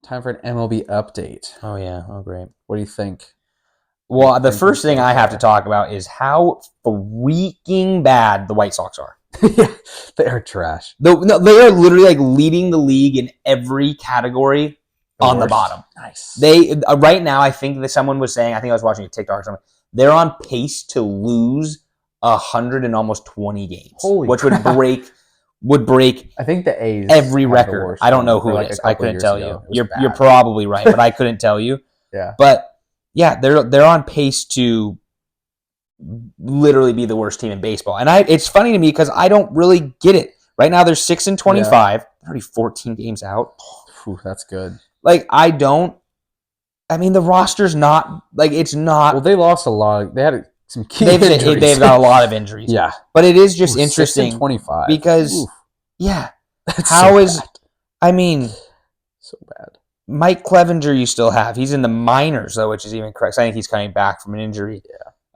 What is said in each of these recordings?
Time for an MLB update. Oh, yeah. Oh, great. What do you think? Well, the first thing I have to talk about is how freaking bad the White Sox are. Yeah, they are trash. They are literally like leading the league in every category on the bottom. Nice. They right now, I think that someone was saying, I think I was watching a TikTok or something, they're on pace to lose 100 and almost 20 games, which crap. would break I think the A's every record. I don't know who it is. I couldn't tell you. You're probably right, but I couldn't tell you. Yeah. But yeah, they're on pace to literally be the worst team in baseball. And it's funny to me because I don't really get it. Right now they're 6-25. Yeah. They're already 14 games out. Ooh, that's good. Like the roster's not like it's not. Well, they lost a lot. They had some key injuries. They've got a lot of injuries. Yeah. But it is just interesting 6-25. because that's so bad. Mike Clevenger you still have. He's in the minors though, which is even correct. I think he's coming back from an injury.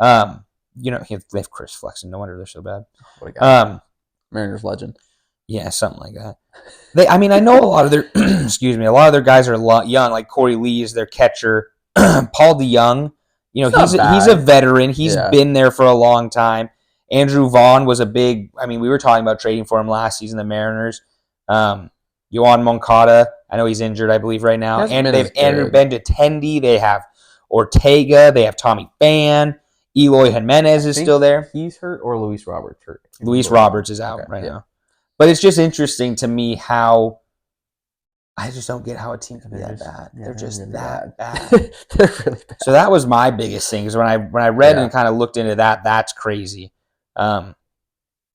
Yeah. They have Chris Flexen. No wonder they're so bad. What a guy. Mariners legend. Yeah, something like that. I know a lot of their excuse me, a lot of their guys are young, like Corey Lee is their catcher. Paul DeYoung, he's a veteran. He's been there for a long time. Andrew Vaughn was a big. We were talking about trading for him last season. The Mariners. Yohan Moncada, I know he's injured, I believe, right now. And they have Andrew Benintendi. They have Ortega. They have Tommy Pham. Eloy Jimenez is still there. He's hurt, or Luis Roberts hurt? Luis Roberts is out now. But it's just interesting to me how I just don't get how a team can be that bad. They're just really that bad. They're really bad. So that was my biggest thing. Is when I read and kind of looked into that, that's crazy. Again,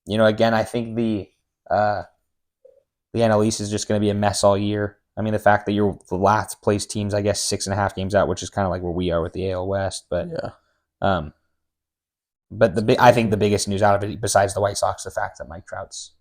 I think the NL East is just going to be a mess all year. The fact that you're the last place teams, I guess, 6.5 games out, which is kind of like where we are with the AL West. But I think the biggest news out of it, besides the White Sox, the fact that Mike Trout's.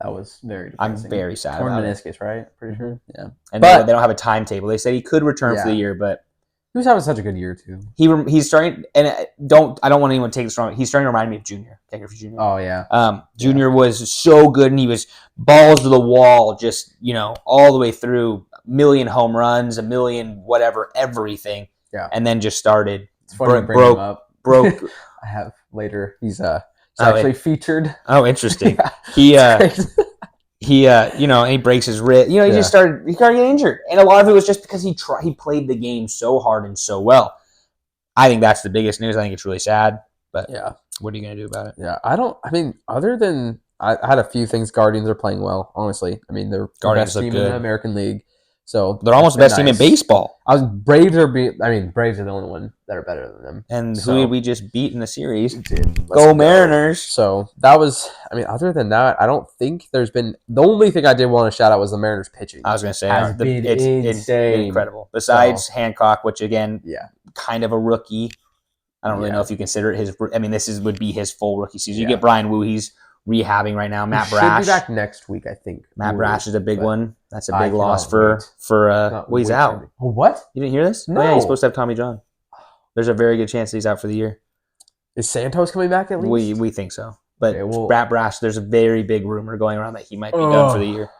That was very depressing. I'm very sad Torn about meniscus, right? Pretty sure. Yeah. And they don't have a timetable. They said he could return for the year, but he was having such a good year too. He's starting, and I don't want anyone to take this wrong. He's starting to remind me of Junior. Ken Griffey Jr. Oh yeah. Junior was so good, and he was balls to the wall, just all the way through. 1 million home runs, 1 million whatever, everything. Yeah. And then just started. It's funny to bring him up. Broke. I have later. He's actually featured. Oh, interesting. Yeah. He breaks his wrist. He just started getting injured, and a lot of it was just because he played the game so hard and so well. I think that's the biggest news. I think it's really sad, but what are you gonna do about it? Yeah, other than I had a few things. Guardians are playing well, honestly. They're the best team in the American League. So they're almost the best team in baseball. Braves are the only one that are better than them. And who did we just beat in the series? Go Mariners. So that was, other than that, I don't think there's been, the only thing I did want to shout out was the Mariners pitching. I was going to say, it's incredible. Besides Hancock, which again, kind of a rookie. I don't really know if you consider it his, this would be his full rookie season. You get Brian Wu, he's rehabbing right now. Matt Brash should be back next week, I think. Matt Brash is a big one. That's a big loss for he's out. Oh, what? You didn't hear this? No. Oh, yeah, he's supposed to have Tommy John. There's a very good chance that he's out for the year. Is Santos coming back at least? We think so. But Matt Brash, there's a very big rumor going around that he might be done for the year.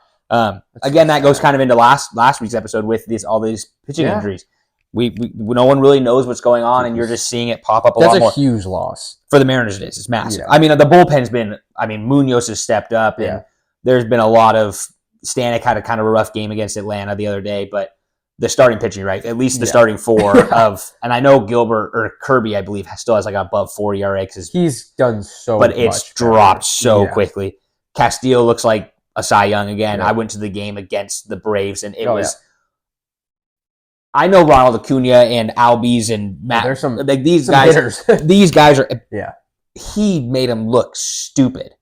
Again, that goes kind of into last week's episode with all these pitching injuries. No one really knows what's going on, and you're just seeing it pop up a lot more. That's a huge loss. For the Mariners, it is. It's massive. Yeah. The bullpen's been, Munoz has stepped up, and there's been a lot of, Stanek had a kind of a rough game against Atlanta the other day, but the starting pitching, right? At least the starting four and I know Gilbert or Kirby, I believe, still has like above 4 ERA because he's done so much. But it's dropped so quickly. Castillo looks like a Cy Young again. I went to the game against the Braves, and it was. I know Ronald Acuna and Albies and Matt. There's some these guys. hitters. These guys are. Yeah. He made him look stupid.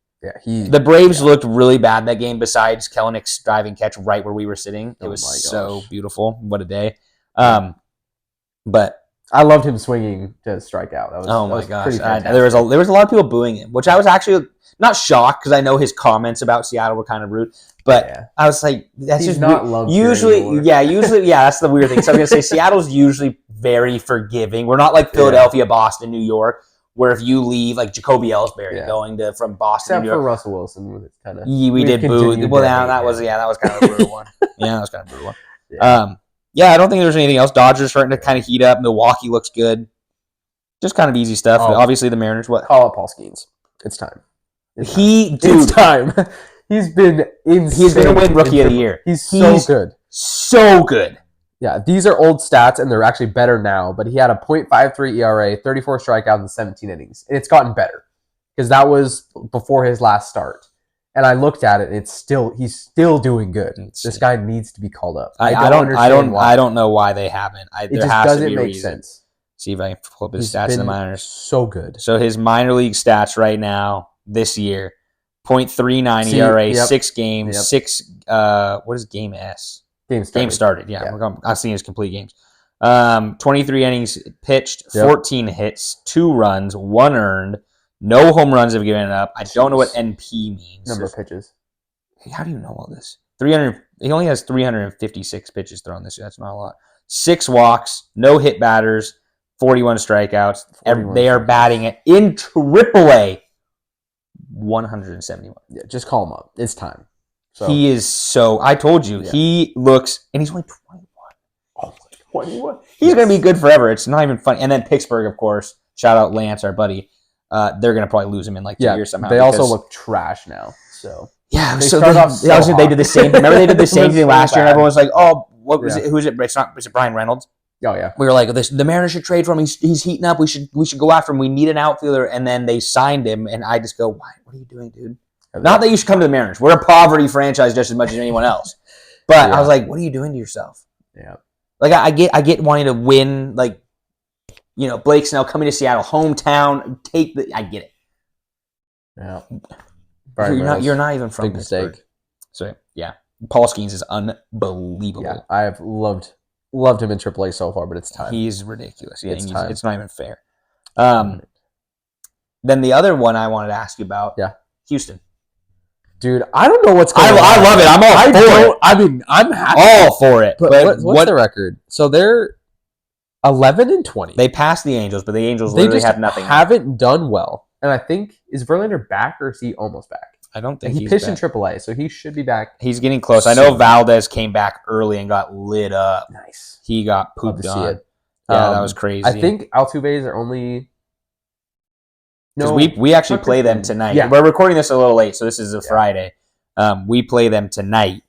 Yeah. The Braves looked really bad that game. Besides Kelenick's driving catch right where we were sitting, it was so beautiful. What a day! But I loved him swinging to strike out. That was my gosh! There was a lot of people booing him, which I was actually not shocked because I know his comments about Seattle were kind of rude. But I was like, that's He's just not loved usually, anymore. That's the weird thing. So I'm gonna say Seattle's usually very forgiving. We're not like Philadelphia, Boston, New York, where if you leave, like Jacoby Ellsbury going from Boston, except to New York, for Russell Wilson, it's kind of we did boo. Well, that was kind of a brutal one. Yeah, that was kind of a brutal one. Yeah. Yeah, I don't think there's anything else. Dodgers starting to kind of heat up. Milwaukee looks good. Just kind of easy stuff. Obviously, the Mariners. What? Call up Paul Skeens. It's time. It's time. He's been insane. He's going to win Rookie of the Year. He's so good. So good. Yeah, these are old stats, and they're actually better now. But he had a .53 ERA, 34 strikeouts in 17 innings. And it's gotten better because that was before his last start. And I looked at it, and he's still doing good. This guy needs to be called up. I don't know why they haven't. It just doesn't make sense. See if I can pull up his stats in the minors. So good. So his minor league stats right now, this year, .39 ERA, 6 games, 6, what is game S? Game started, yeah. I'm seeing his complete games. 23 innings pitched, 14 hits, 2 runs, 1 earned, no home runs have given up. I don't know what NP means. Number of pitches. How do you know all this? 300. He only has 356 pitches thrown this year. That's not a lot. 6 walks, no hit batters, 41 strikeouts. They are batting it in AAA 171. Yeah, just call him up. It's time. So, he is so. I told you, he looks, and he's only 21. Oh, 21. He's going to be good forever. It's not even funny. And then Pittsburgh, of course. Shout out Lance, our buddy. They're going to probably lose him in like 2 years somehow. They also look trash now. So yeah, they did the same. Remember they did the same thing last year, and everyone was like, "Oh, what was it? Who is it? It's not. Was it Brian Reynolds?" Oh yeah. We were like, "The Mariners should trade for him. He's heating up. We should go after him. We need an outfielder." And then they signed him, and I just go, "Why? What are you doing, dude?" Not that you should come to the Mariners. We're a poverty franchise just as much as anyone else. But I was like, "What are you doing to yourself?" Yeah. Like I get wanting to win. Like, you know, Blake Snell coming to Seattle, hometown. I get it. Yeah. You're not even from Pittsburgh. Mistake. So yeah, Paul Skeens is unbelievable. Yeah, I have loved him in AAA so far, but it's time. He's ridiculous. Yeah, it's not even fair. Then the other one I wanted to ask you about. Yeah, Houston. Dude, I don't know what's going on. I love it. I'm all for it. I mean, I'm happy. All for it. But what's the record? So they're 11-20. They passed the Angels, but the Angels literally have nothing. Haven't done well. And I think, is Verlander back or is he almost back? I don't think he pitched in AAA, so he should be back. He's getting close. I know Valdez came back early and got lit up. Nice. He got pooped on. Yeah, that was crazy. I think Altuve's are only... No, we actually play them tonight. Yeah. We're recording this a little late, so this is a Friday. We play them tonight.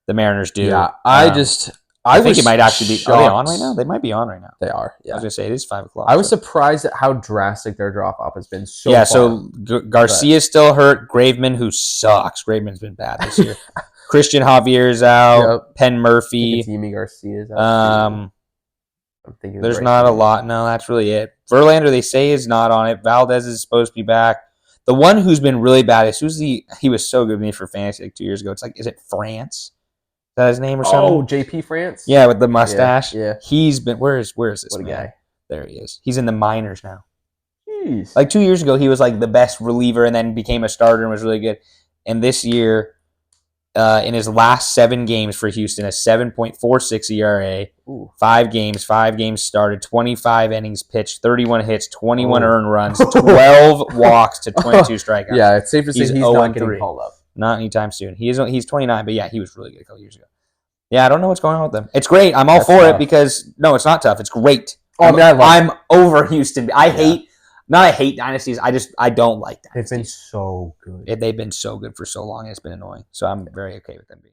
The Mariners do. Yeah, I think it might actually be. Are they on right now? They might be on right now. They are. Yeah. I was gonna say it is 5 o'clock. I was surprised at how drastic their drop off has been. So Garcia's still hurt. Graveman, who sucks. Graveman's been bad this year. Christian Javier's out. Yep. Penn Murphy. Garcia's out. I'm thinking there's not a lot. No, that's really it. Verlander, they say, is not on it. Valdez is supposed to be back. The one who's been really bad is he was so good with me for fantasy like 2 years ago. It's like, is it France? Is that his name or something? Oh, JP France? Yeah, with the mustache. Yeah. He's been where is this what man? A guy. There he is. He's in the minors now. Jeez. Like 2 years ago, he was like the best reliever and then became a starter and was really good. And this year, in his last 7 games for Houston, a 7.46 ERA, 5 games started, 25 innings pitched, 31 hits, 21 earned runs, 12 walks to 22 strikeouts. Yeah, it's safe to say he's not getting called up. Not anytime soon. He's 29, but yeah, he was really good a couple years ago. Yeah, I don't know what's going on with them. It's great. I'm all for it because no, it's not tough. It's great. I'm over Houston. I hate dynasties. I don't like dynasties. They've been so good. They've been so good for so long. It's been annoying. So I'm very okay with them being.